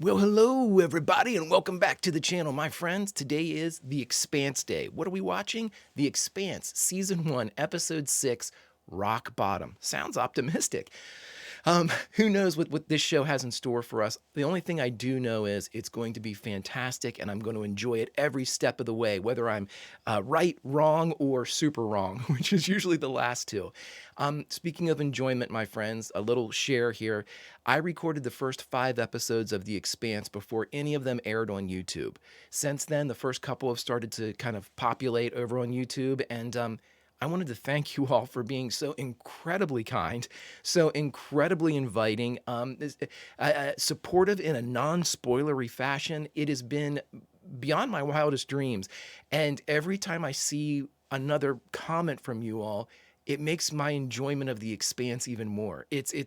Well, hello, everybody, and welcome back to the channel, my friends. Today is The Expanse Day. What are we watching? The Expanse, Season 1, Episode 6, Rock Bottom. Sounds optimistic. Who knows what this show has in store for us? The only thing I do know is it's going to be fantastic, and I'm going to enjoy it every step of the way, whether I'm right, wrong, or super wrong, which is usually the last two. Speaking of enjoyment, my friends, a little share here. I recorded the first 5 episodes of The Expanse before any of them aired on YouTube. Since then, the first couple have started to kind of populate over on YouTube, and I wanted to thank you all for being so incredibly kind, so incredibly inviting, supportive in a non-spoilery fashion. It has been beyond my wildest dreams. And every time I see another comment from you all, it makes my enjoyment of The Expanse even more. It's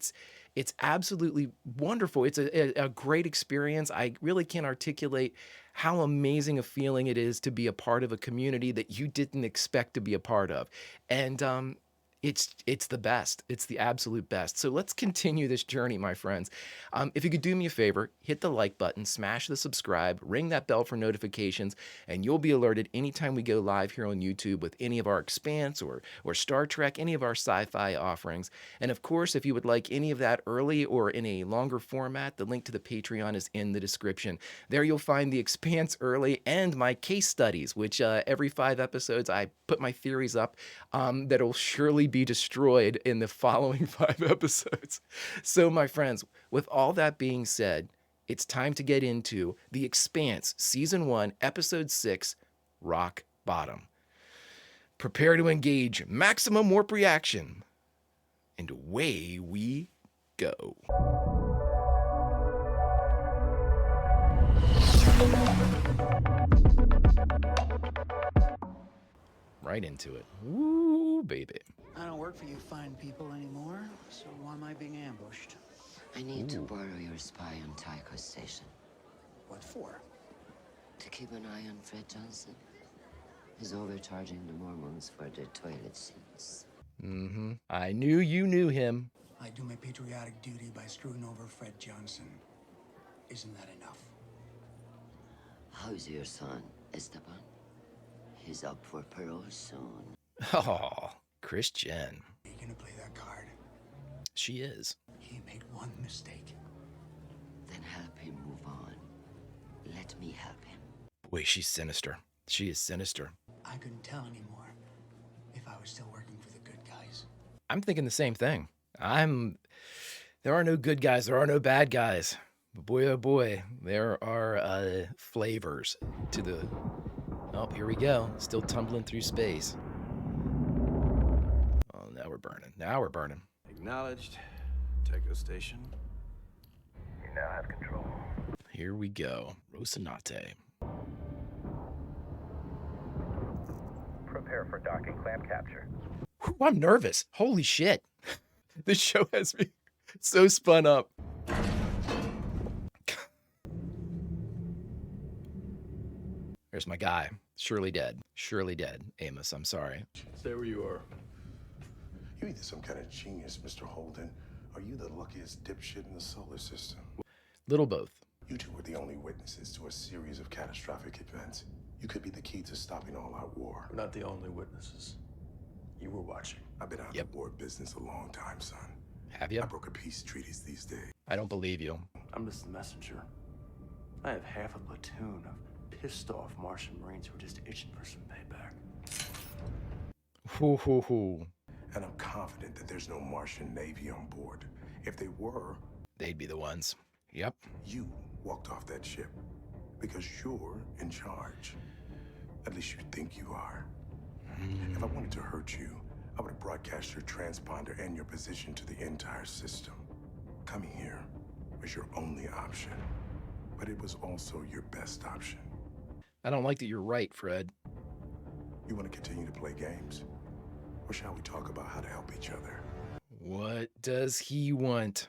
absolutely wonderful. It's a great experience. I really can't articulate how amazing a feeling it is to be a part of a community that you didn't expect to be a part of. And it's the best. It's the absolute best. So let's continue this journey, my friends. If you could do me a favor, hit the like button, smash the subscribe, ring that bell for notifications, and you'll be alerted anytime we go live here on YouTube with any of our Expanse or Star Trek, any of our sci-fi offerings. And of course, if you would like any of that early or in a longer format, the link to the Patreon is in the description. There you'll find the Expanse early and my case studies, which every 5 episodes I put my theories up that'll surely be destroyed in the following 5 episodes. So my friends, with all that being said, it's time to get into The Expanse, Season 1, Episode 6, Rock Bottom. Prepare to engage maximum warp reaction, and away we go. Right into it. Woo, baby. I don't work for you fine people anymore, so why am I being ambushed? I need to borrow your spy on Tycho Station. What for? To keep an eye on Fred Johnson. He's overcharging the Mormons for their toilet seats. I knew you knew him. I do my patriotic duty by screwing over Fred Johnson. Isn't that enough? How's your son, Esteban? He's up for parole soon. Oh, Christian. Are you gonna play that card? She is. He made one mistake. Then help him move on. Let me help him. Boy, she's sinister. She is sinister. I couldn't tell anymore if I was still working for the good guys. I'm thinking the same thing. There are no good guys. There are no bad guys. But boy, oh boy, there are flavors to the... Oh, here we go. Still tumbling through space. Oh, now we're burning. Now we're burning. Acknowledged. Tycho Station. You now have control. Here we go. Rocinante. Prepare for docking clamp capture. Whew, I'm nervous. Holy shit. This show has me so spun up. There's my guy. Surely dead. Surely dead. Amos, I'm sorry. Stay where you are. You're either some kind of genius, Mr. Holden, or you the luckiest dipshit in the solar system. Little both. You two were the only witnesses to a series of catastrophic events. You could be the key to stopping all-out war. We're not the only witnesses. You were watching. I've been out of the war business a long time, son. Have you? I broker peace treaties these days. I don't believe you. I'm just the messenger. I have half a platoon of pissed-off Martian Marines who are just itching for some payback. Hoo hoo hoo. And I'm confident that there's no Martian Navy on board. If they were, They'd be the ones. Yep. you walked off that ship because you're in charge. At least you think you are. If I wanted to hurt you, I would have broadcast your transponder and your position to the entire system. Coming here was your only option, but it was also your best option. I don't like that you're right, Fred. You want to continue to play games? Or shall we talk about how to help each other? What does he want?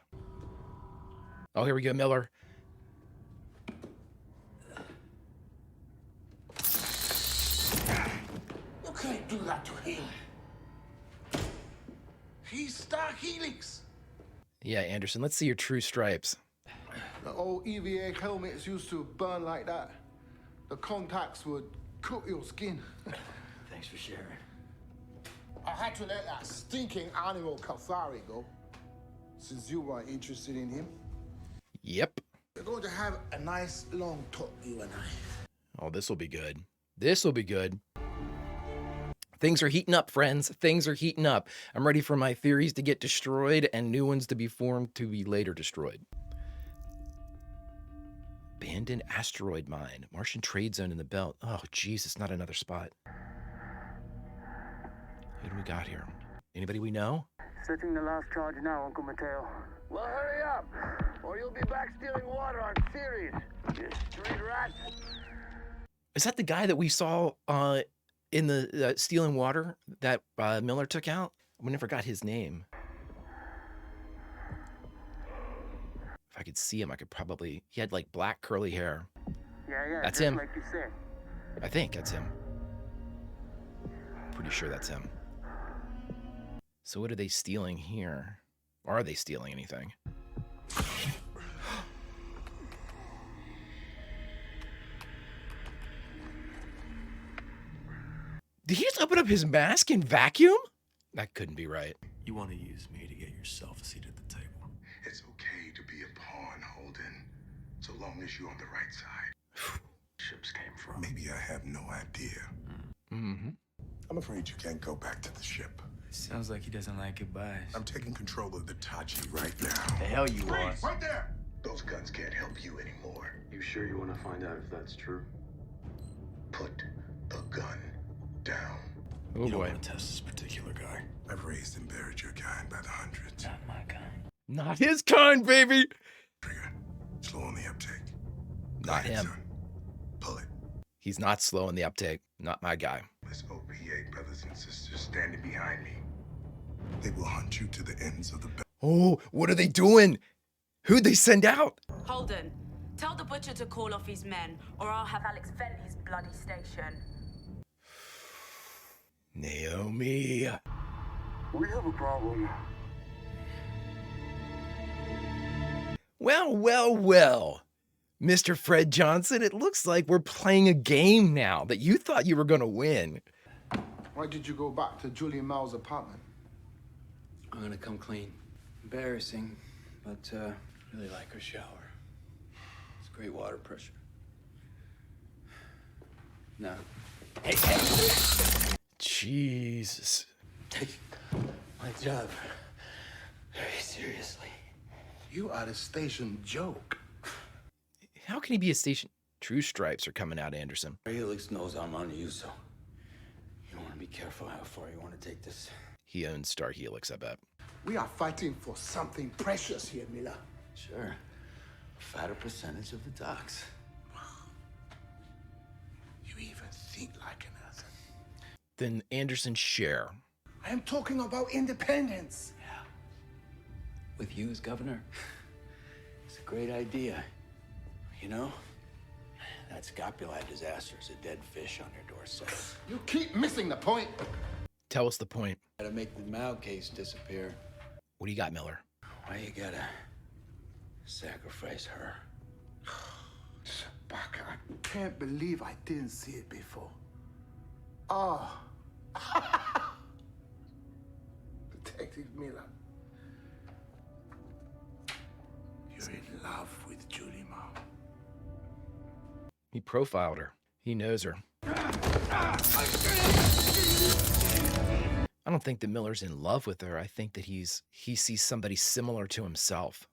Oh, here we go, Miller. You can't do that to him. He's Star Helix. Yeah, Anderson, let's see your true stripes. The old EVA helmets used to burn like that. The contacts would cook your skin. Thanks for sharing. I had to let that stinking animal Cathari go, since you weren't interested in him. Yep. We're going to have a nice long talk, you and I. Oh, this will be good. This will be good. Things are heating up, friends. Things are heating up. I'm ready for my theories to get destroyed and new ones to be formed to be later destroyed. Abandoned asteroid mine. Martian trade zone in the belt. Oh, Jesus, not another spot. Who do we got here? Anybody we know? Setting the last charge now, Uncle Mateo. Well, hurry up, or you'll be back stealing water on Ceres, you street rat. Is that the guy that we saw in the stealing water that Miller took out? We never got his name. If I could see him, I could probably... He had like black curly hair. Yeah, That's just him. like you said. I think that's him. Pretty sure that's him. So what are they stealing here? Are they stealing anything? Did he just open up his mask and vacuum? That couldn't be right. You want to use me to get yourself a seat at the table. It's okay to be a pawn, Holden, so long as you're on the right side. Ships came from. Maybe I have no idea. Mm-hmm. I'm afraid you can't go back to the ship. Sounds like he doesn't like goodbyes. I'm taking control of the Tachi right now. The hell you are. Right there! Those guns can't help you anymore. You sure you want to find out if that's true? Put the gun down. Oh You don't boy. want to test this particular guy. I've raised and buried your kind by the hundreds. Not my kind. Not his kind, baby. Trigger, slow on the uptake. Go Not ahead, him. son. Pull it. He's not slow in the uptake. Not my guy. There's OPA brothers and sisters standing behind me. They will hunt you to the ends of the belt. Oh, what are they doing? Who'd they send out? Holden, tell the butcher to call off his men, or I'll have Alex vent his bloody station. Naomi. We have a problem. Well, well, well. Mr. Fred Johnson, it looks like we're playing a game now that you thought you were going to win. Why did you go back to Julie Mao's apartment? I'm gonna come clean. Embarrassing, but really like her shower. It's great water pressure. No. Hey, hey! Jesus. Take my job very seriously. You are the station joke. How can he be a station? True stripes are coming out, Anderson. Helix knows I'm on you, so you want to be careful how far you want to take this. He owns Star Helix, I bet. We are fighting for something precious here, Miller. Sure. A fatter percentage of the docks. You even think like an Earthen. Then Anderson share. I am talking about independence. Yeah. With you as governor, it's a great idea. You know, that Scapuli disaster is a dead fish on your doorstep. You keep missing the point. Tell us the point. Gotta make the Mao case disappear. What do you got, Miller? Why you gotta sacrifice her? Baka, I can't believe I didn't see it before. Oh. Detective Miller. You're in love with Julie Mao. He profiled her. He knows her. I don't think that Miller's in love with her. I think that he sees somebody similar to himself.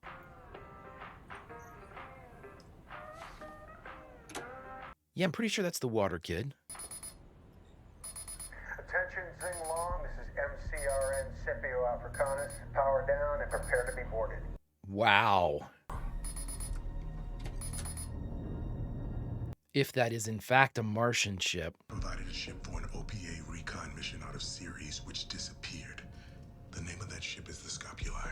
Yeah, I'm pretty sure that's the water kid. Attention, Zing Long. This is MCRN Scipio Africanus. Power down and prepare to be boarded. Wow. If that is in fact a Martian ship. Provided a ship for an OPA recon mission out of Ceres, which disappeared. The name of that ship is the Scapuli.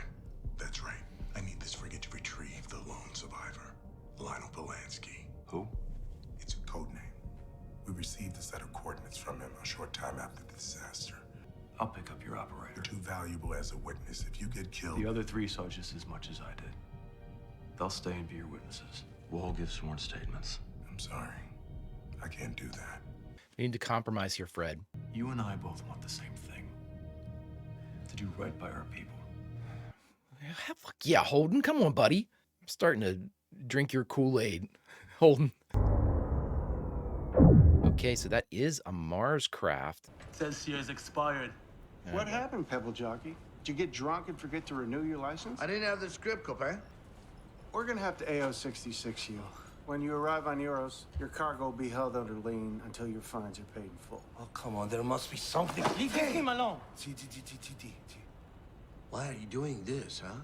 That's right. I need this frigate to retrieve the lone survivor, Lionel Polanski. Who? It's a code name. We received a set of coordinates from him a short time after the disaster. I'll pick up your operator. You're too valuable as a witness. If you get killed... The other three saw just as much as I did. They'll stay and be your witnesses. We'll all give sworn statements. I'm sorry. I can't do that. We need to compromise here, Fred. You and I both want the same thing. To do right by our people. Fuck yeah, Holden. Come on, buddy. I'm starting to drink your Kool-Aid. Holden. Okay, so that is a Mars craft. Says here is expired. What happened, Pebble Jockey? Did you get drunk and forget to renew your license? I didn't have the script, Copain. We're gonna have to AO66 you. When you arrive on Euros, your cargo will be held under lien until your fines are paid in full. Oh, come on, there must be something. Leave him alone. T. Why are you doing this, huh?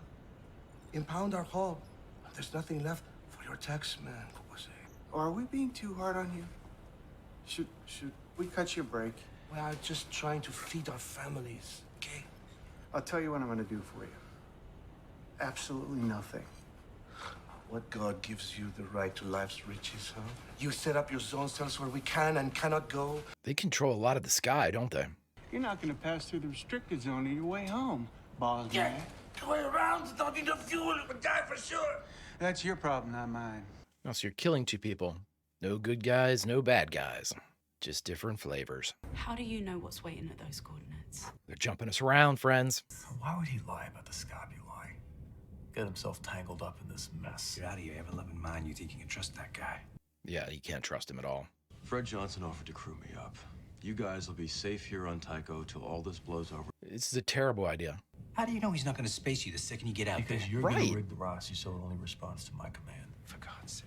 Impound our hull. There's nothing left for your tax man, Or are we being too hard on you? Should we cut you a break? We are just trying to feed our families, okay? I'll tell you what I'm gonna do for you. Absolutely nothing. What god gives you the right to life's riches, huh? You set up your zone cells where we can and cannot go. They control a lot of the sky, don't they? You're not gonna pass through the restricted zone on your way home, boss man. Going around talking to fuel, we'll die for sure. That's your problem, not mine. Oh, so you're killing two people. No good guys, no bad guys. Just different flavors. How do you know what's waiting at those coordinates? They're jumping us around, friends. Why would he lie about the scabulite? Get himself tangled up in this mess. Get out of your ever-loving mind. You think you can trust that guy? Yeah, you can't trust him at all. Fred Johnson offered to crew me up. You guys will be safe here on Tycho till all this blows over. This is a terrible idea. How do you know he's not going to space you the second you get out Because there? you're Right. gonna rig the Rossi so it only responds to my command. For God's sake.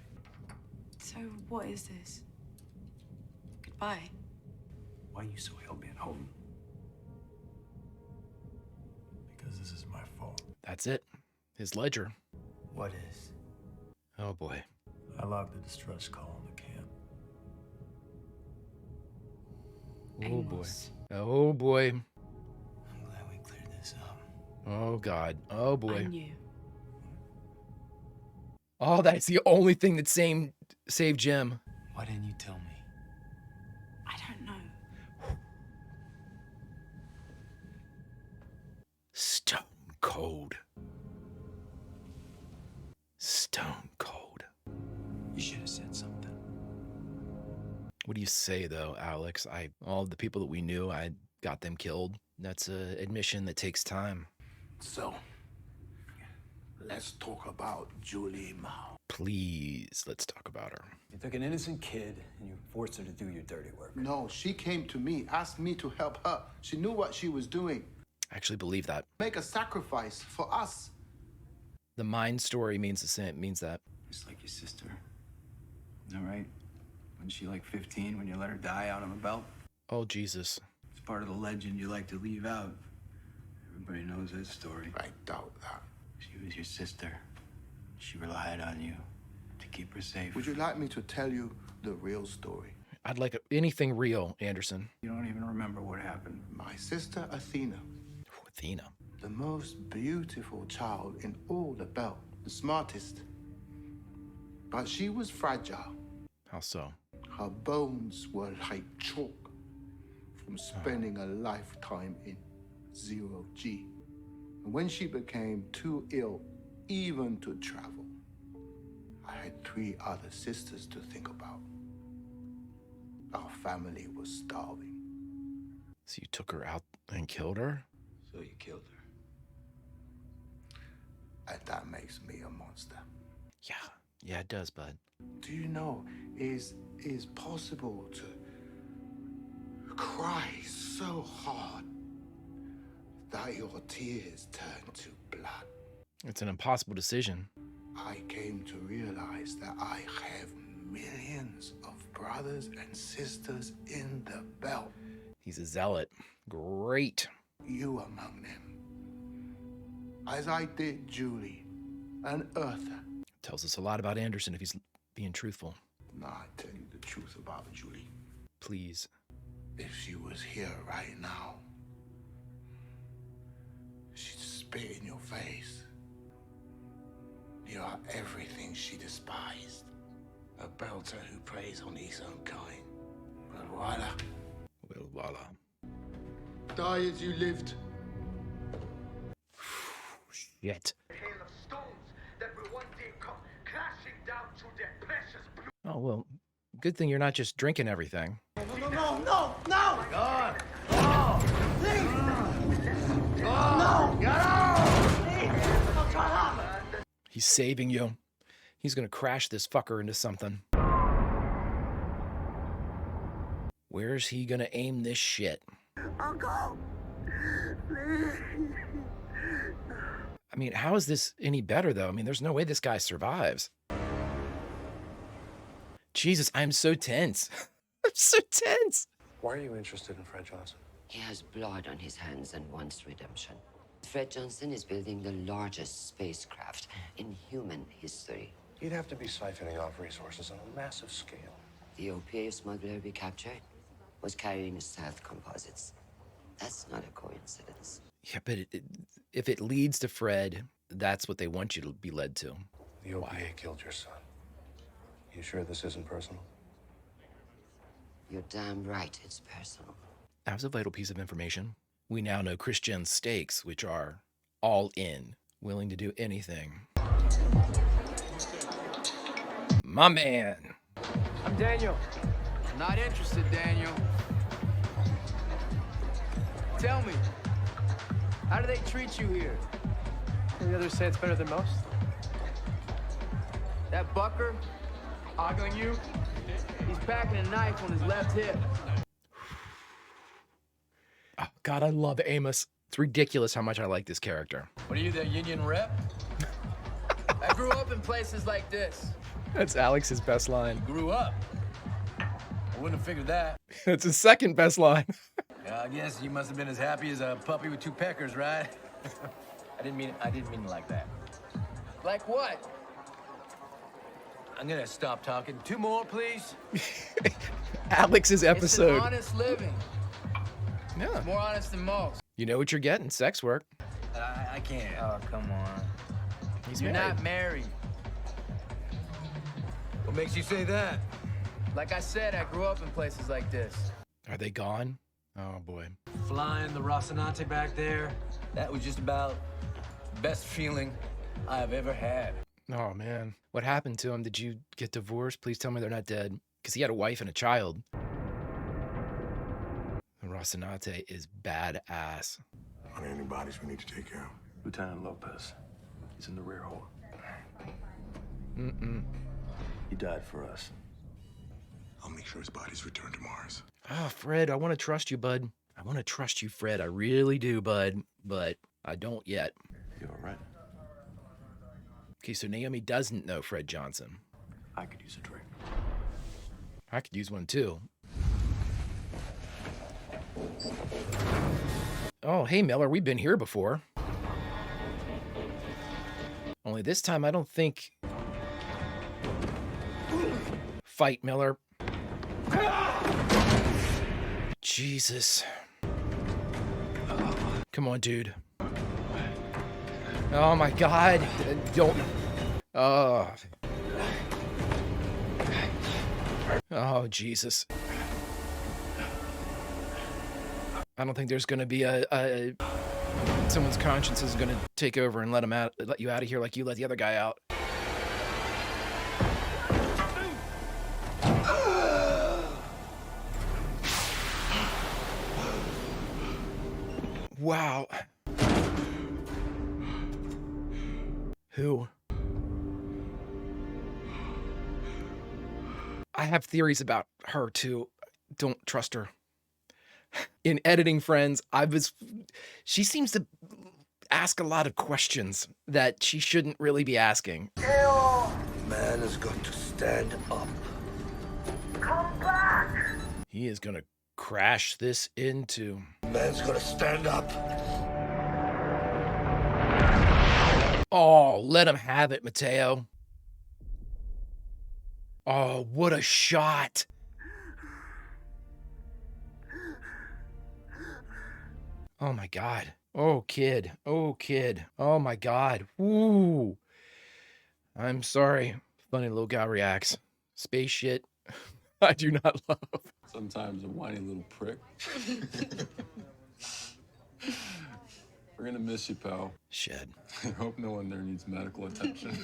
So what is this? Goodbye. Why are you so hell-bent, Holden? Because this is my fault. That's it. His ledger. What is? Oh boy. I logged the distress call in the camp. Oh boy. Amos. Oh boy. I'm glad we cleared this up. Oh God. Oh I boy. knew. Oh, that's the only thing that saved Jim. Why didn't you tell me? I don't know. Stone cold. Stone cold. You should have said something. What do you say though, Alex? All the people that we knew, I got them killed. That's an admission that takes time. So, let's talk about Julie Mao. Please, let's talk about her. You took an innocent kid and you forced her to do your dirty work. No, she came to me, asked me to help her. She knew what she was doing. I actually believe that. Make a sacrifice for us. The mind story means the same. Means that. Just like your sister. All right? Wasn't she like 15 when you let her die out on a belt? Oh Jesus. It's part of the legend you like to leave out. Everybody knows that story. I doubt that. She was your sister. She relied on you to keep her safe. Would you like me to tell you the real story? I'd like anything real, Anderson. You don't even remember what happened. My sister Athena, Athena. the most beautiful child in all the belt, the smartest. But she was fragile. How so? Her bones were like chalk from spending a lifetime in 0G. And when she became too ill even to travel, I had 3 other sisters to think about. Our family was starving. So you took her out and killed her? So you killed her. And that makes me a monster. Yeah, it does, bud. Do you know, is possible to cry so hard that your tears turn to blood? It's an impossible decision. I came to realize that I have millions of brothers and sisters in the belt. He's a zealot. Great. You among them. As I did Julie and Eartha. Tells us a lot about Anderson if he's being truthful. Now I tell you the truth about Julie. Please. If she was here right now, she'd spit in your face. You are everything she despised. A belter who preys on his own kind. But voila. Well, voila. Die as you lived. Shit. Hail of stones that will one day come Oh, well, good thing you're not just drinking everything. No, no, no, no, no! God! Oh! Please! No! Get out! Please! He's saving you. He's gonna crash this fucker into something. Where's he gonna aim this shit? Uncle! Please! I mean, how is this any better, though? I mean, there's no way this guy survives. Jesus, I'm so tense. I'm so tense. Why are you interested in Fred Johnson? He has blood on his hands and wants redemption. Fred Johnson is building the largest spacecraft in human history. He'd have to be siphoning off resources on a massive scale. The opiate smuggler we captured was carrying stealth composites. That's not a coincidence. Yeah, but if it leads to Fred, that's what they want you to be led to. The OPA killed your son. You sure this isn't personal? You're damn right it's personal. That was a vital piece of information. We now know Christian's stakes, which are all in, willing to do anything. My man. I'm Daniel. Not interested, Daniel. Tell me, how do they treat you here? The others say it's better than most. That bucker ogling you, he's packing a knife on his left hip. Oh, God, I love Amos. It's ridiculous how much I like this character. What are you, the union rep? I grew up in places like this. That's Alex's best line. Grew up. I wouldn't have figured that. That's his second best line. I guess you must have been as happy as a puppy with two peckers, right? I didn't mean it like that. Like what? I'm gonna stop talking. 2 more, please. Alex's episode. It's an honest living. Yeah. It's more honest than most. You know what you're getting, sex work. I can't. Oh, come on. You're not married. What makes you say that? Like I said, I grew up in places like this. Are they gone? Oh, boy. Flying the Rocinante back there. That was just about the best feeling I've ever had. Oh, man. What happened to him? Did you get divorced? Please tell me they're not dead. Because he had a wife and a child. The Rocinante is badass. Are there any bodies we need to take out? Lieutenant Lopez. He's in the rear hole. Mm-mm. He died for us. I'll make sure his body's returned to Mars. Ah, Fred, I want to trust you, bud. I want to trust you, Fred. I really do, bud. But I don't yet. You all right? Okay, so Naomi doesn't know Fred Johnson. I could use a drink. I could use one, too. Oh, hey, Miller, we've been here before. Only this time, I don't think... Fight, Miller. Jesus. Come on, dude. Oh, my God. Don't... Oh, Jesus. I don't think there's going to be someone's conscience is going to take over and let you out of here like you let the other guy out. Wow. Who? I have theories about her too. Don't trust her. In editing Friends, she seems to ask a lot of questions that she shouldn't really be asking. Man has got to stand up. Come back! He is gonna crash this into... Man's got to stand up. Oh, let him have it, Mateo. Oh, what a shot. Oh, my God. Oh, kid. Oh, kid. Oh, my God. Ooh. I'm sorry. Funny little guy reacts. Space shit. I do not love. Sometimes a whiny little prick. We're gonna miss you, pal. Shed. I hope no one there needs medical attention.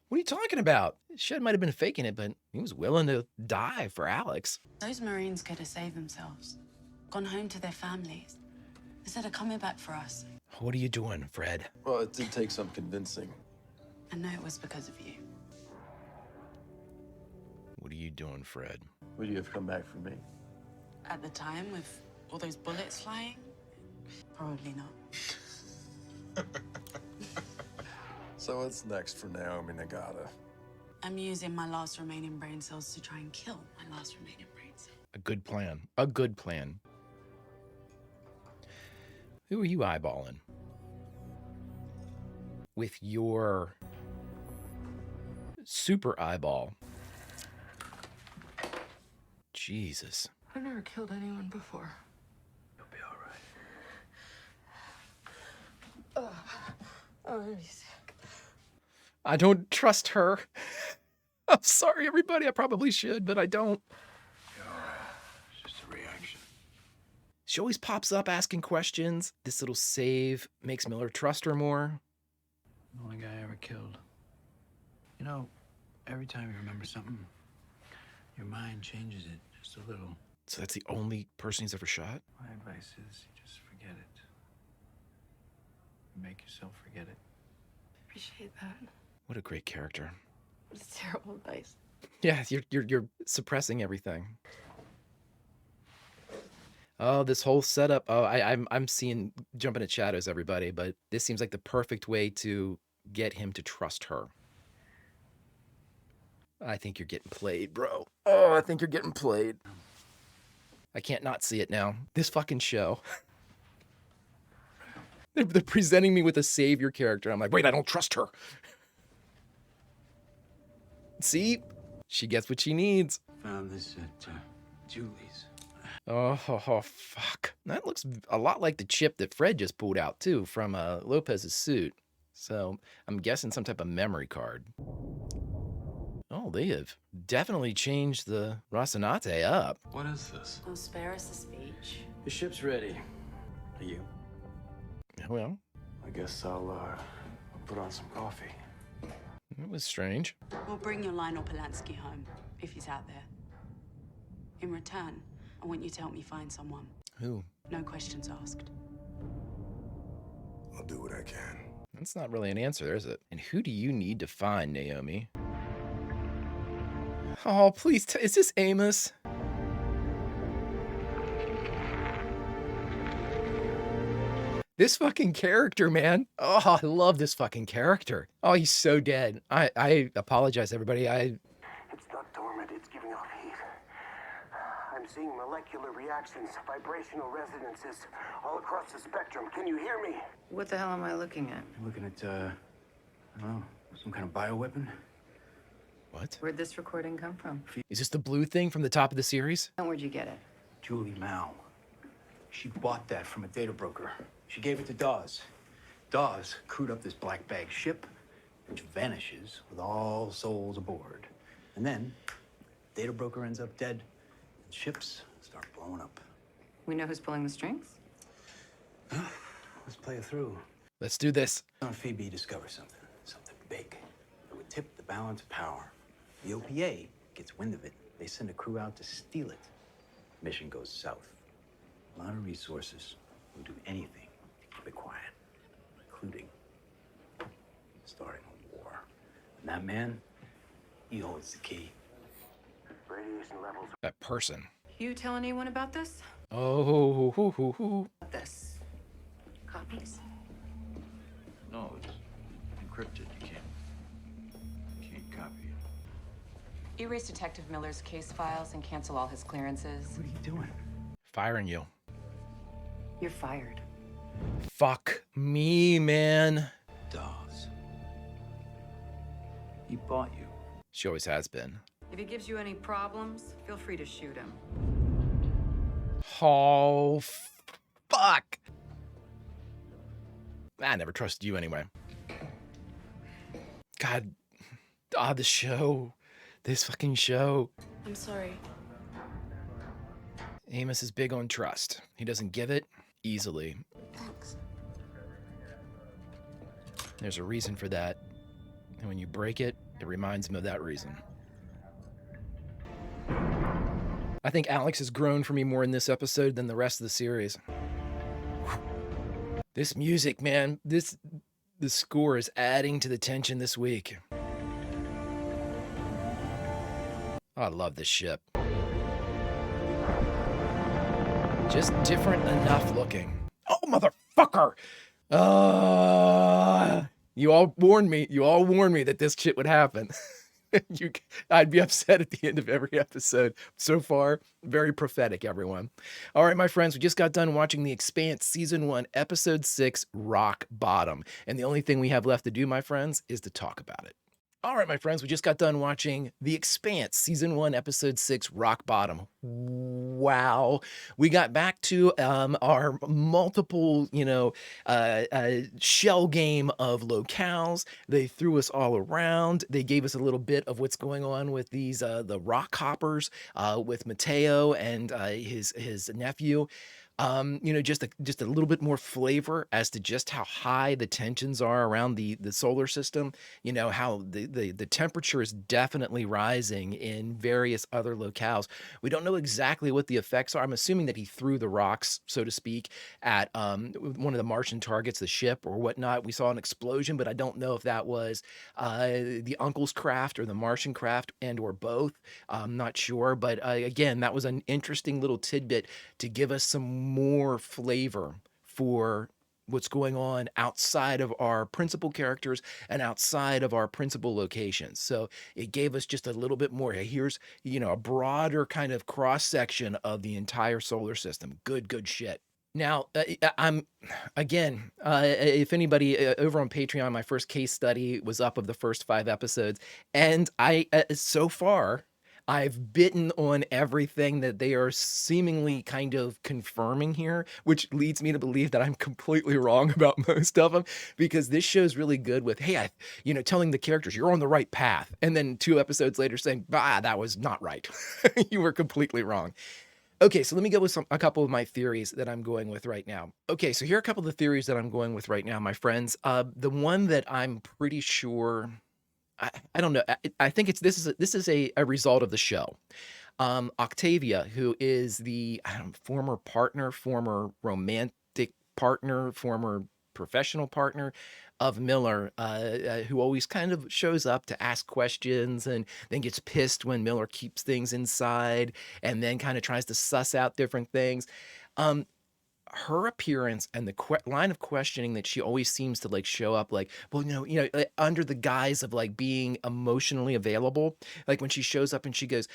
What are you talking about? Shed might have been faking it, but he was willing to die for Alex. Those Marines could have saved themselves, gone home to their families, instead of coming back for us. What are you doing, Fred? Well, it did take some convincing. I know it was because of you. What are you doing, Fred? Would you have come back for me? At the time, with all those bullets flying, probably not. So what's next for Naomi Nagata? I'm using my last remaining brain cells to try and kill my last remaining brain cell. A good plan. A good plan. Who are you eyeballing? With your super eyeball. Jesus. I've never killed anyone before. You'll be all right. I'm gonna be sick. I don't trust her. I'm sorry, everybody. I probably should, but I don't. You're all right. It's just a reaction. She always pops up asking questions. This little save makes Miller trust her more. The only guy I ever killed. You know, every time you remember something, your mind changes it just a little. So that's the only person he's ever shot? My advice is you just forget it. You make yourself forget it. Appreciate that. What a great character. It's terrible advice. Yeah, you're suppressing everything. Oh, this whole setup. Oh, I'm seeing jumping at shadows, everybody, but this seems like the perfect way to get him to trust her. I think you're getting played, bro. Oh, I think you're getting played. I can't not see it now. This fucking show. They're presenting me with a savior character. I'm like, wait, I don't trust her. See? She gets what she needs. Found this at Julie's. Oh, fuck. That looks a lot like the chip that Fred just pulled out, too, from Lopez's suit. So I'm guessing some type of memory card. Oh, they have definitely changed the Rocinante up. What is this? Don't spare us a speech. The ship's ready. Are you? Well, I guess I'll put on some coffee. it was strange. We'll bring your Lionel Polanski home, if he's out there. In return, I want you to help me find someone. Who? No questions asked. I'll do what I can. That's not really an answer, is it? And who do you need to find, Naomi? Oh, please, is this Amos? This fucking character, man. Oh, I love this fucking character. Oh, he's so dead. I apologize, everybody. It's not dormant, it's giving off heat. I'm seeing molecular reactions, vibrational resonances all across the spectrum. Can you hear me? What the hell am I looking at? I'm looking at, I don't know, some kind of bioweapon? What? Where'd this recording come from? Is this the blue thing from the top of the series? And where'd you get it? Julie Mao. She bought that from a data broker. She gave it to Dawes. Dawes crewed up this black bag ship, which vanishes with all souls aboard. And then, data broker ends up dead, and ships start blowing up. We know who's pulling the strings? Let's play it through. Let's do this. On Phoebe discovers something big. It would tip the balance of power. The OPA gets wind of it. They send a crew out to steal it. Mission goes south. A lot of resources will do anything to keep it quiet, including starting a war. And that man, he holds the key. Radiation levels. That person. You tell anyone about this? Oh, hoo. This. Copies? No, it's encrypted. You can't copy it. Erase Detective Miller's case files and cancel all his clearances. What are you doing? Firing you. You're fired. Fuck me, man. Dawes. He bought you. She always has been. If he gives you any problems, feel free to shoot him. Oh, fuck. I never trusted you anyway. God. Ah, the show. This fucking show. I'm sorry. Amos is big on trust. He doesn't give it easily. Thanks. There's a reason for that. And when you break it, It reminds him of that reason. I think Alex has grown for me more in this episode than the rest of the series. This music, man, the score is adding to the tension this week. I love this ship. Just different enough looking. Oh, motherfucker! You all warned me. You all warned me that this shit would happen. I'd be upset at the end of every episode. So far, very prophetic, everyone. All right, my friends, we just got done watching The Expanse Season 1, Episode 6, Rock Bottom. And the only thing we have left to do, my friends, is to talk about it. All right, my friends, we just got done watching The Expanse, Season 1, Episode 6, Rock Bottom. Wow. We got back to our multiple, shell game of locales. They threw us all around. They gave us a little bit of what's going on with these, the rock hoppers, with Mateo and his nephew. Just a little bit more flavor as to just how high the tensions are around the solar system. How the temperature is definitely rising in various other locales. We don't know exactly what the effects are. I'm assuming that he threw the rocks, so to speak, at one of the Martian targets, the ship or whatnot. We saw an explosion, but I don't know if that was the uncle's craft or the Martian craft and or both. I'm not sure, but again, that was an interesting little tidbit to give us some more flavor for what's going on outside of our principal characters and outside of our principal locations. So it gave us just a little bit more. Here's, a broader kind of cross section of the entire solar system. Good shit. Now, if anybody over on Patreon, my first case study was up of the first 5 episodes, and so far, I've bitten on everything that they are seemingly kind of confirming here, which leads me to believe that I'm completely wrong about most of them, because this show's really good with, hey, telling the characters, you're on the right path, and then 2 episodes later saying, that was not right. You were completely wrong. Okay, so let me go with a couple of my theories that I'm going with right now. Okay, so here are a couple of the theories that I'm going with right now, my friends. The one that I'm pretty sure, I don't know. I think this is a result of the show. Octavia, who is the former partner, former romantic partner, former professional partner of Miller, who always kind of shows up to ask questions and then gets pissed when Miller keeps things inside and then kind of tries to suss out different things. Her appearance and the line of questioning that she always seems to show up under the guise of being emotionally available. Like when she shows up and she goes,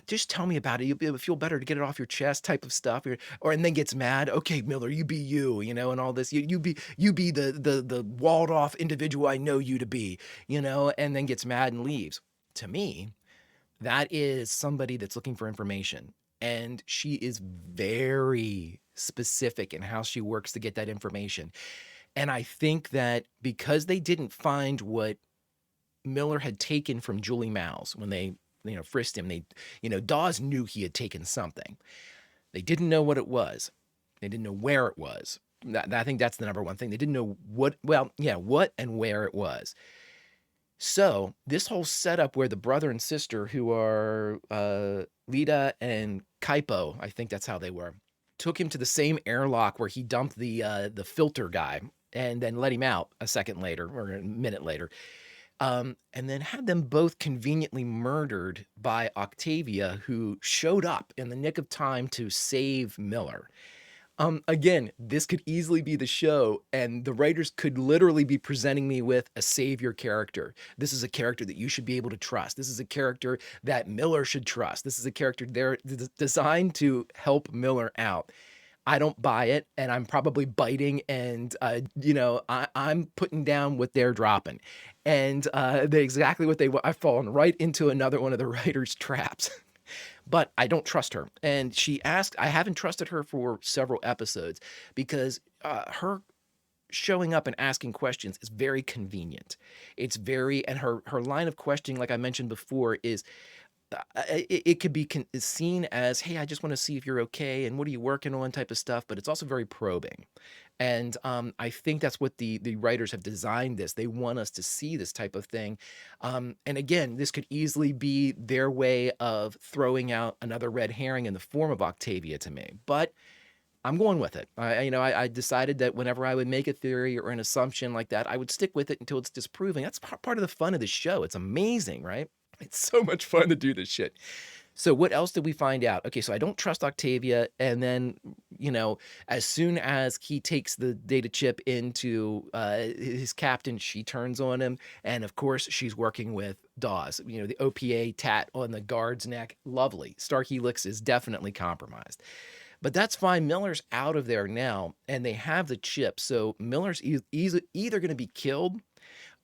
just tell me about it. You'll feel better to get it off your chest type of stuff. And then gets mad. Okay, Miller, you be you, and all this. You be the walled off individual I know you to be, and then gets mad and leaves. To me, that is somebody that's looking for information. And she is very specific in how she works to get that information. And I think that because they didn't find what Miller had taken from Julie Mouse when they, frisked him, Dawes knew he had taken something. They didn't know what it was. They didn't know where it was. I think that's the number one thing. They didn't know what and where it was. So this whole setup where the brother and sister, who are Lita and Kaipo, I think that's how they were, took him to the same airlock where he dumped the filter guy and then let him out a second later or a minute later, and then had them both conveniently murdered by Octavia, who showed up in the nick of time to save Miller. Again, this could easily be the show, and the writers could literally be presenting me with a savior character. This is a character that you should be able to trust. This is a character that Miller should trust. This is a character they're designed to help Miller out. I don't buy it, and I'm probably biting, and I'm putting down what they're dropping, and exactly what I've fallen right into another one of the writers' traps. But I don't trust her. And she asked, I haven't trusted her for several episodes because her showing up and asking questions is very convenient. It's and her line of questioning, like I mentioned before, is it could be seen as, hey, I just want to see if you're okay and what are you working on type of stuff, but it's also very probing. And I think that's what the writers have designed this. They want us to see this type of thing. And again, this could easily be their way of throwing out another red herring in the form of Octavia to me. But I'm going with it. I decided that whenever I would make a theory or an assumption like that, I would stick with it until it's disproven. That's part of the fun of the show. It's amazing, right? It's so much fun to do this shit. So what else did we find out? Okay, so I don't trust Octavia. And then, as soon as he takes the data chip into his captain, she turns on him. And of course, she's working with Dawes. The OPA tat on the guard's neck. Lovely. Star Helix is definitely compromised. But that's fine. Miller's out of there now, and they have the chip. So Miller's either going to be killed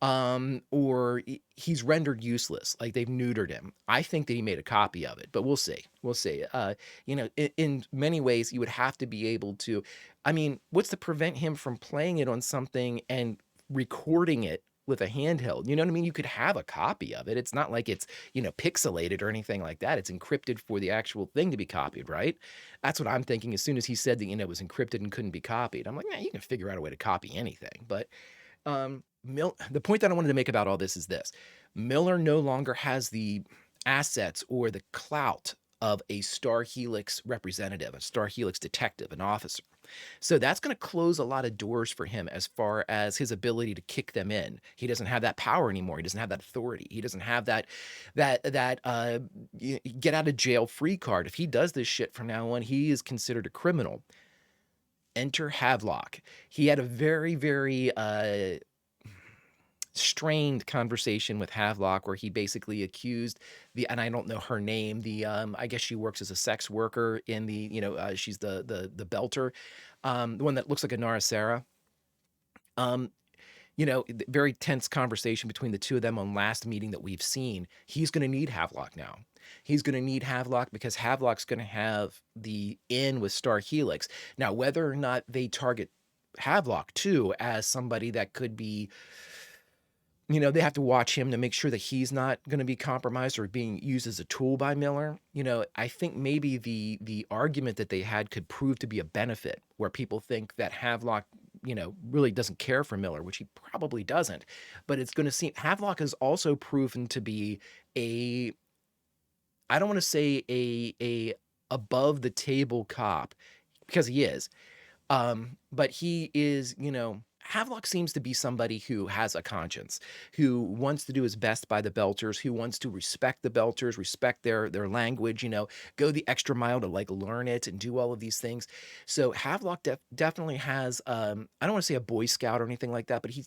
or he's rendered useless. Like they've neutered him. I think that he made a copy of it, but we'll see. We'll see. In many ways, you would have to be able to, what's to prevent him from playing it on something and recording it with a handheld? You know what I mean? You could have a copy of it. It's not like it's, pixelated or anything like that. It's encrypted for the actual thing to be copied, right? That's what I'm thinking. As soon as he said that, it was encrypted and couldn't be copied, I'm like, you can figure out a way to copy anything. But the point that I wanted to make about all this is this: Miller no longer has the assets or the clout of a Star Helix representative, a Star Helix detective, an officer. So that's going to close a lot of doors for him as far as his ability to kick them in. He doesn't have that power anymore. He doesn't have that authority. He doesn't have that get out of jail free card. If he does this shit from now on, he is considered a criminal. Enter Havelock. He had a very, very strained conversation with Havelock where he basically accused and I don't know her name, I guess she works as a sex worker in she's the belter, the one that looks like a Narasera. Very tense conversation between the two of them on last meeting that we've seen. He's going to need Havelock now. He's going to need Havelock because Havelock's going to have the in with Star Helix. Now, whether or not they target Havelock too as somebody that could be, they have to watch him to make sure that he's not going to be compromised or being used as a tool by Miller. I think maybe the argument that they had could prove to be a benefit where people think that Havelock, really doesn't care for Miller, which he probably doesn't. But it's going to seem Havelock has also proven to be I don't want to say a above the table cop, because he is. But he is, Havelock seems to be somebody who has a conscience, who wants to do his best by the Belters, who wants to respect the Belters, respect their language, go the extra mile to learn it and do all of these things. So Havelock definitely has, I don't want to say a Boy Scout or anything like that, but he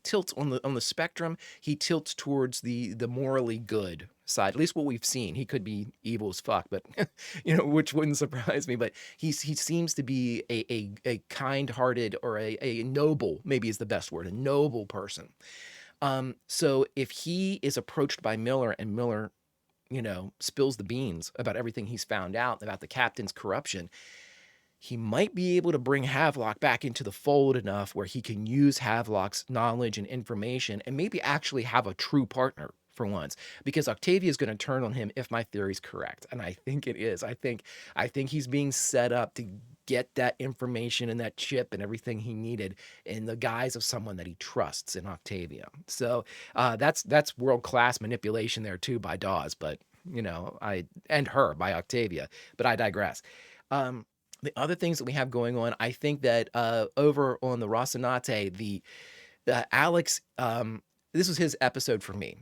tilts on the spectrum. He tilts towards the morally good side, at least what we've seen. He could be evil as fuck, but which wouldn't surprise me. But he seems to be a kind-hearted or a noble, maybe is the best word, a noble person. So if he is approached by Miller and Miller, spills the beans about everything he's found out about the captain's corruption, he might be able to bring Havelock back into the fold enough where he can use Havelock's knowledge and information and maybe actually have a true partner for once, because Octavia is going to turn on him if my theory is correct, and I think it is. I think he's being set up to get that information and that chip and everything he needed in the guise of someone that he trusts in Octavia. So that's world-class manipulation there too by Dawes, but and her by Octavia. But I digress. The other things that we have going on, I think that over on the Rocinante, the Alex, this was his episode for me.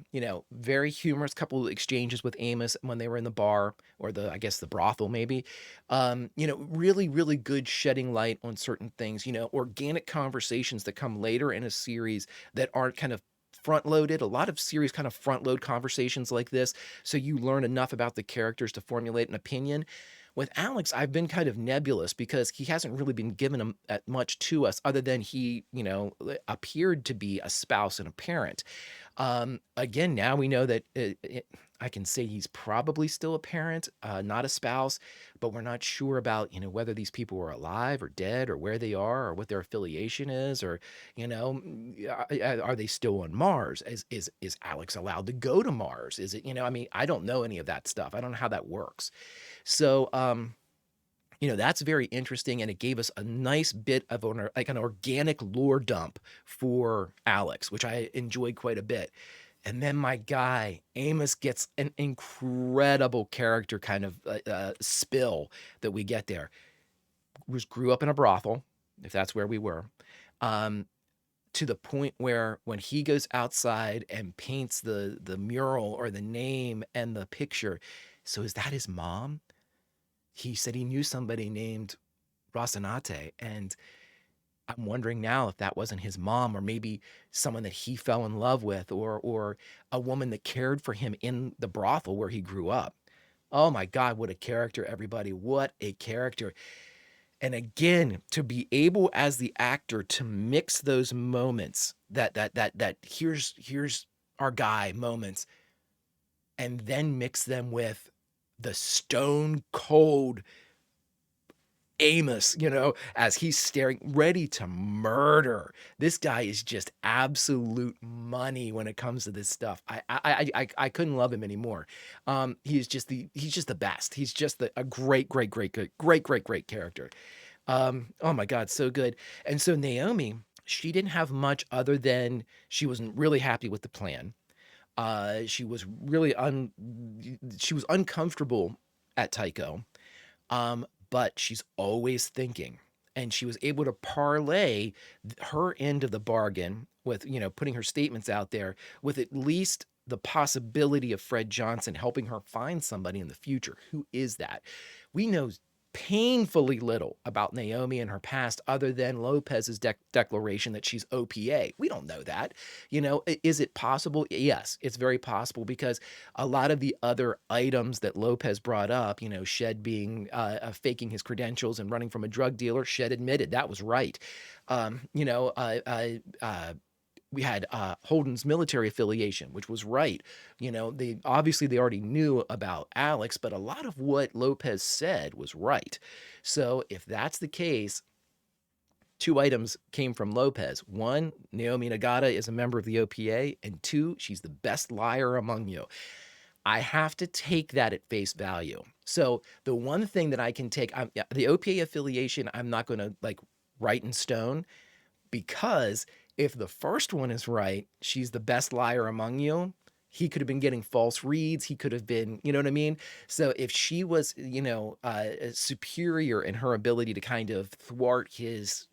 Very humorous couple of exchanges with Amos when they were in the bar, or I guess the brothel maybe. Really, really good shedding light on certain things, organic conversations that come later in a series that aren't kind of front-loaded. A lot of series kind of front-load conversations like this, so you learn enough about the characters to formulate an opinion. With Alex, I've been kind of nebulous because he hasn't really been given much to us other than he, appeared to be a spouse and a parent. Again, now we know that I can say he's probably still a parent, not a spouse, but we're not sure about, whether these people are alive or dead or where they are or what their affiliation is, or, are they still on Mars? Is Alex allowed to go to Mars? Is it, I don't know any of that stuff. I don't know how that works. So, That's very interesting, and it gave us a nice bit of an organic lore dump for Alex, which I enjoyed quite a bit. And then my guy Amos gets an incredible character kind of spill that we get there. Grew up in a brothel, if that's where we were, to the point where when he goes outside and paints the mural or the name and the picture, so is that his mom? He said he knew somebody named Rocinante, and I'm wondering now if that wasn't his mom, or maybe someone that he fell in love with, or a woman that cared for him in the brothel where he grew up. Oh my God, what a character, everybody. What a character. And again, to be able as the actor to mix those moments that here's our guy moments, and then mix them with the stone cold Amos, as he's staring, ready to murder. This guy is just absolute money when it comes to this stuff. I couldn't love him anymore. He's just the best. He's just a great character. Oh my God, so good. And so Naomi, she didn't have much other than she wasn't really happy with the plan. She was really uncomfortable at Tycho. But she's always thinking, and she was able to parlay her end of the bargain with, putting her statements out there with at least the possibility of Fred Johnson helping her find somebody in the future. Who is that? We know painfully little about Naomi and her past other than Lopez's declaration that she's OPA. We don't know that. Is it possible? Yes, it's very possible, because a lot of the other items that Lopez brought up, Shed being faking his credentials and running from a drug dealer, Shed admitted that was right. We had Holden's military affiliation, which was right. They already knew about Alex, but a lot of what Lopez said was right. So if that's the case, 2 items came from Lopez. 1, Naomi Nagata is a member of the OPA, and 2, she's the best liar among you. I have to take that at face value. So the one thing that I can take, the OPA affiliation, I'm not going to write in stone, because if the first one is right, she's the best liar among you, he could have been getting false reads. He could have been, you know what I mean? So if she was, superior in her ability to kind of thwart his,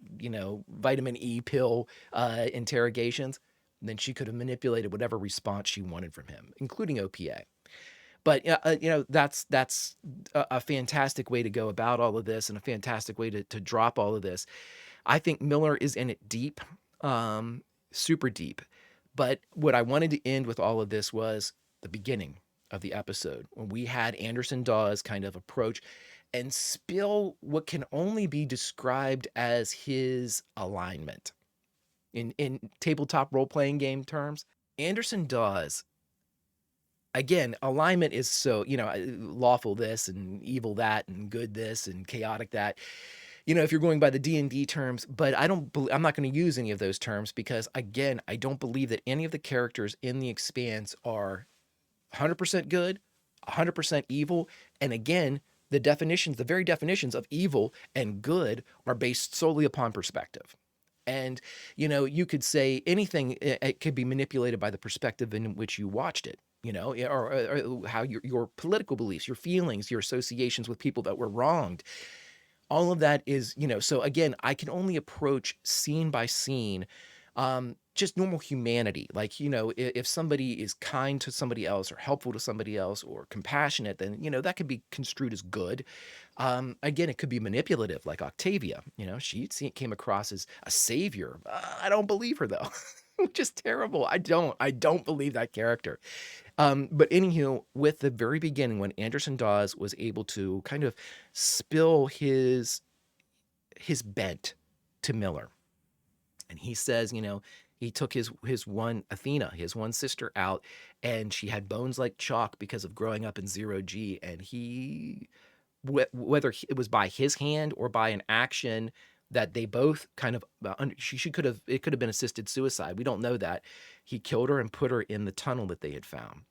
vitamin E pill interrogations, then she could have manipulated whatever response she wanted from him, including OPA. But, that's a fantastic way to go about all of this, and a fantastic way to drop all of this. I think Miller is in it deep, super deep. But what I wanted to end with all of this was the beginning of the episode, when we had Anderson Dawes kind of approach and spill what can only be described as his alignment. In tabletop role-playing game terms, Anderson Dawes, again, alignment is so, lawful this and evil that and good this and chaotic that. If you're going by the D&D terms, but I'm not going to use any of those terms, because again, I don't believe that any of the characters in the Expanse are 100% good, 100% evil. And again, the very definitions of evil and good are based solely upon perspective. And, you could say anything, it could be manipulated by the perspective in which you watched it, or how your political beliefs, your feelings, your associations with people that were wronged. All of that is, so again, I can only approach scene by scene, just normal humanity. If somebody is kind to somebody else, or helpful to somebody else, or compassionate, then, that could be construed as good. Again, it could be manipulative, like Octavia. She came across as a savior. I don't believe her, though, which is terrible. I don't believe that character. But anywho, with the very beginning, when Anderson Dawes was able to kind of spill his bent to Miller, and he says, he took his one Athena, his one sister out, and she had bones like chalk because of growing up in 0G, and he, whether it was by his hand or by an action that they both kind of, it could have been assisted suicide. We don't know that. He killed her and put her in the tunnel that they had found,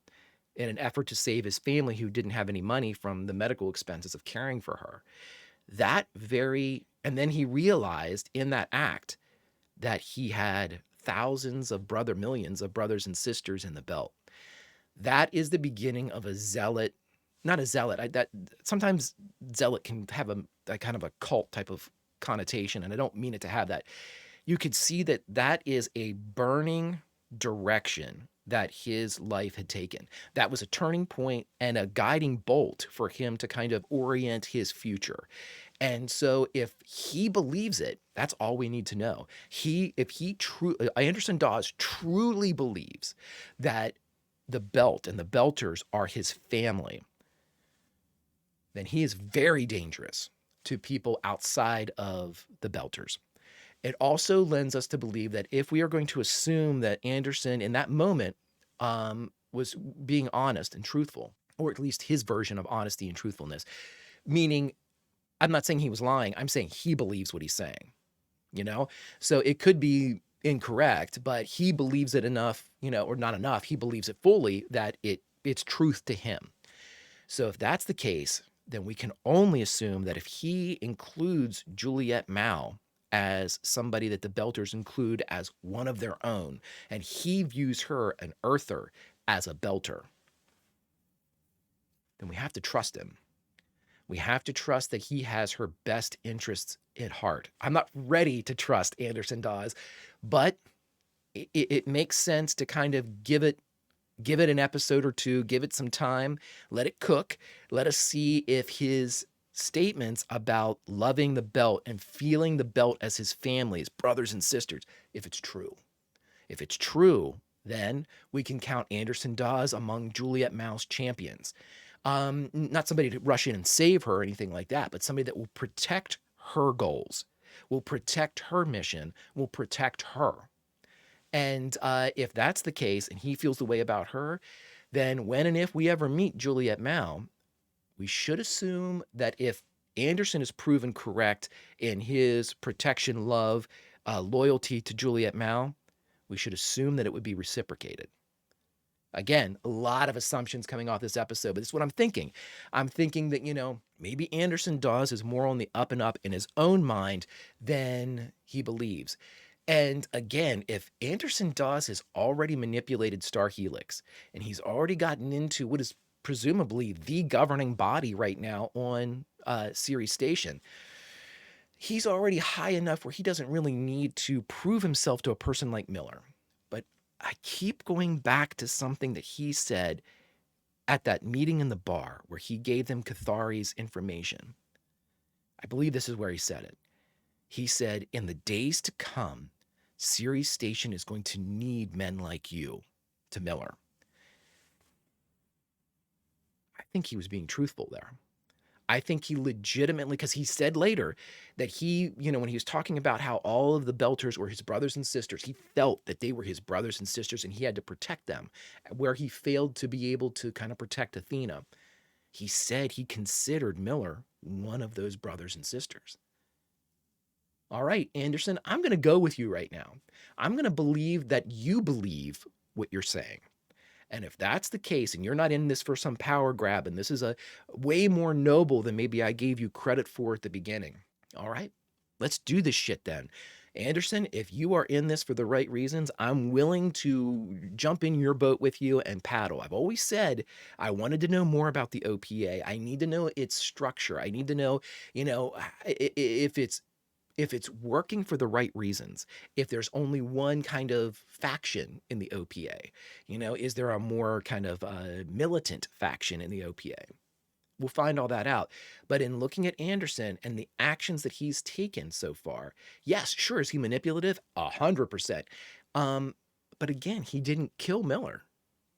in an effort to save his family, who didn't have any money from the medical expenses of caring for her. And then he realized in that act that he had millions of brothers and sisters in the belt. That is the beginning of a zealot, not a zealot. That sometimes zealot can have a kind of a cult type of connotation, and I don't mean it to have that. You could see that that is a burning direction that his life had taken. That was a turning point and a guiding bolt for him to kind of orient his future. And so if he believes it, that's all we need to know. Anderson Dawes truly believes that the belt and the belters are his family, then he is very dangerous to people outside of the belters. It also lends us to believe that if we are going to assume that Anderson in that moment was being honest and truthful, or at least his version of honesty and truthfulness, meaning I'm not saying he was lying, I'm saying he believes what he's saying, So it could be incorrect, but he believes it enough, or not enough, he believes it fully that it's truth to him. So if that's the case, then we can only assume that if he includes Juliet Mao as somebody that the belters include as one of their own, and he views her, an earther, as a belter, then we have to trust him. We have to trust that he has her best interests at heart. I'm not ready to trust Anderson Dawes, but it makes sense to kind of give it an episode or two, give it some time, let it cook. Let us see if his statements about loving the belt and feeling the belt as his family, his brothers and sisters, if it's true. If it's true, then we can count Anderson Dawes among Juliet Mao's champions. Not somebody to rush in and save her or anything like that, but somebody that will protect her goals, will protect her mission, will protect her. And if that's the case and he feels the way about her, then when and if we ever meet Juliet Mao, we should assume that if Anderson is proven correct in his protection, love, loyalty to Juliet Mao, we should assume that it would be reciprocated. Again, a lot of assumptions coming off this episode, but this is what I'm thinking. I'm thinking that, maybe Anderson Dawes is more on the up and up in his own mind than he believes. And again, if Anderson Dawes has already manipulated Star Helix and he's already gotten into what is presumably the governing body right now on Ceres Station, he's already high enough where he doesn't really need to prove himself to a person like Miller. But I keep going back to something that he said at that meeting in the bar where he gave them Cathari's information. I believe this is where he said it. He said, in the days to come, Ceres Station is going to need men like you, to Miller. I think he was being truthful there. I think he legitimately, because he said later that he, when he was talking about how all of the belters were his brothers and sisters, he felt that they were his brothers and sisters and he had to protect them, where he failed to be able to kind of protect Athena. He said he considered Miller one of those brothers and sisters. All right, Anderson, I'm going to go with you right now. I'm going to believe that you believe what you're saying. And if that's the case, and you're not in this for some power grab, and this is a way more noble than maybe I gave you credit for at the beginning. All right, let's do this shit then. Anderson, if you are in this for the right reasons, I'm willing to jump in your boat with you and paddle. I've always said I wanted to know more about the OPA. I need to know its structure. I need to know, if it's working for the right reasons, if there's only one kind of faction in the OPA, is there a more kind of militant faction in the OPA? We'll find all that out. But in looking at Anderson and the actions that he's taken so far, yes, sure, is he manipulative? 100%. But again, he didn't kill Miller.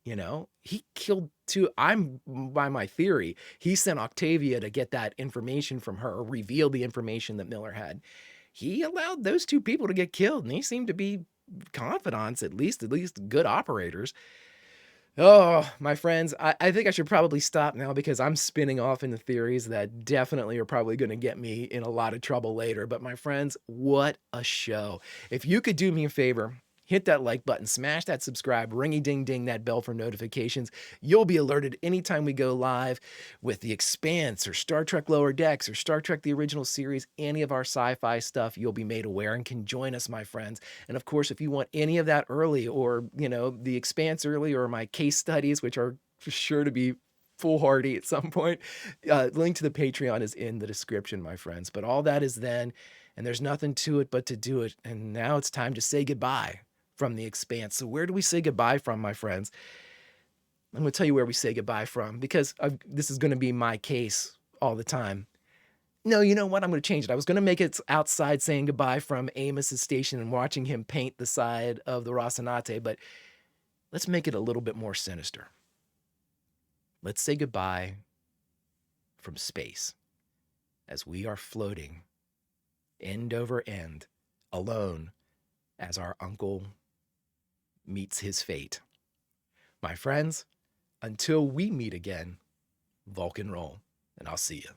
He killed by my theory, he sent Octavia to get that information from her, or reveal the information that Miller had. He allowed those two people to get killed, and they seemed to be confidants, at least good operators. Oh, my friends, I think I should probably stop now because I'm spinning off into theories that definitely are probably going to get me in a lot of trouble later. But my friends, what a show. If you could do me a favor, Hit that like button, smash that subscribe, ringy ding ding that bell for notifications. You'll be alerted anytime we go live with The Expanse or Star Trek Lower Decks or Star Trek the Original Series, any of our sci-fi stuff. You'll be made aware and can join us, my friends. And of course, if you want any of that early, or The Expanse early, or my case studies, which are sure to be foolhardy at some point, link to the Patreon is in the description, my friends. But all that is then, and there's nothing to it but to do it. And now it's time to say goodbye from The Expanse. So where do we say goodbye from, my friends? I'm going to tell you where we say goodbye from, because this is going to be my case all the time. No, you know what? I'm going to change it. I was going to make it outside saying goodbye from Amos's station and watching him paint the side of the Rocinante, but let's make it a little bit more sinister. Let's say goodbye from space as we are floating end over end, alone, as our uncle meets his fate. My friends, until we meet again, Vulcan roll, and I'll see you.